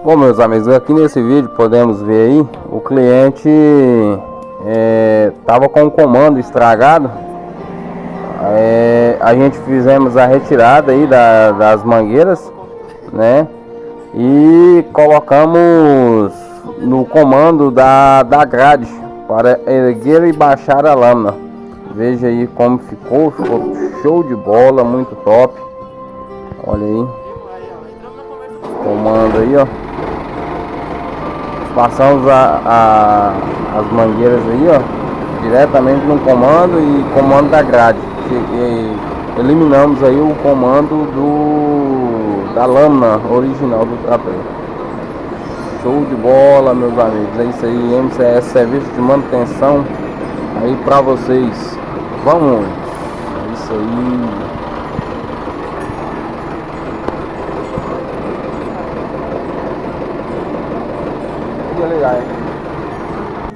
Bom, meus amigos, aqui nesse vídeo podemos ver aí o cliente tava com o comando estragado. A gente fizemos a retirada aí das mangueiras, né? E colocamos no comando da grade para erguer e baixar a lâmina. Veja aí como ficou show de bola, muito top. Olha aí, comando aí, ó. Passamos as mangueiras aí, ó, diretamente no comando e comando da grade. E eliminamos aí o comando da lâmina original do trator. Show de bola, meus amigos. É isso aí, MCS Serviço de Manutenção aí pra vocês. Vamos! É isso aí. Legal, hein?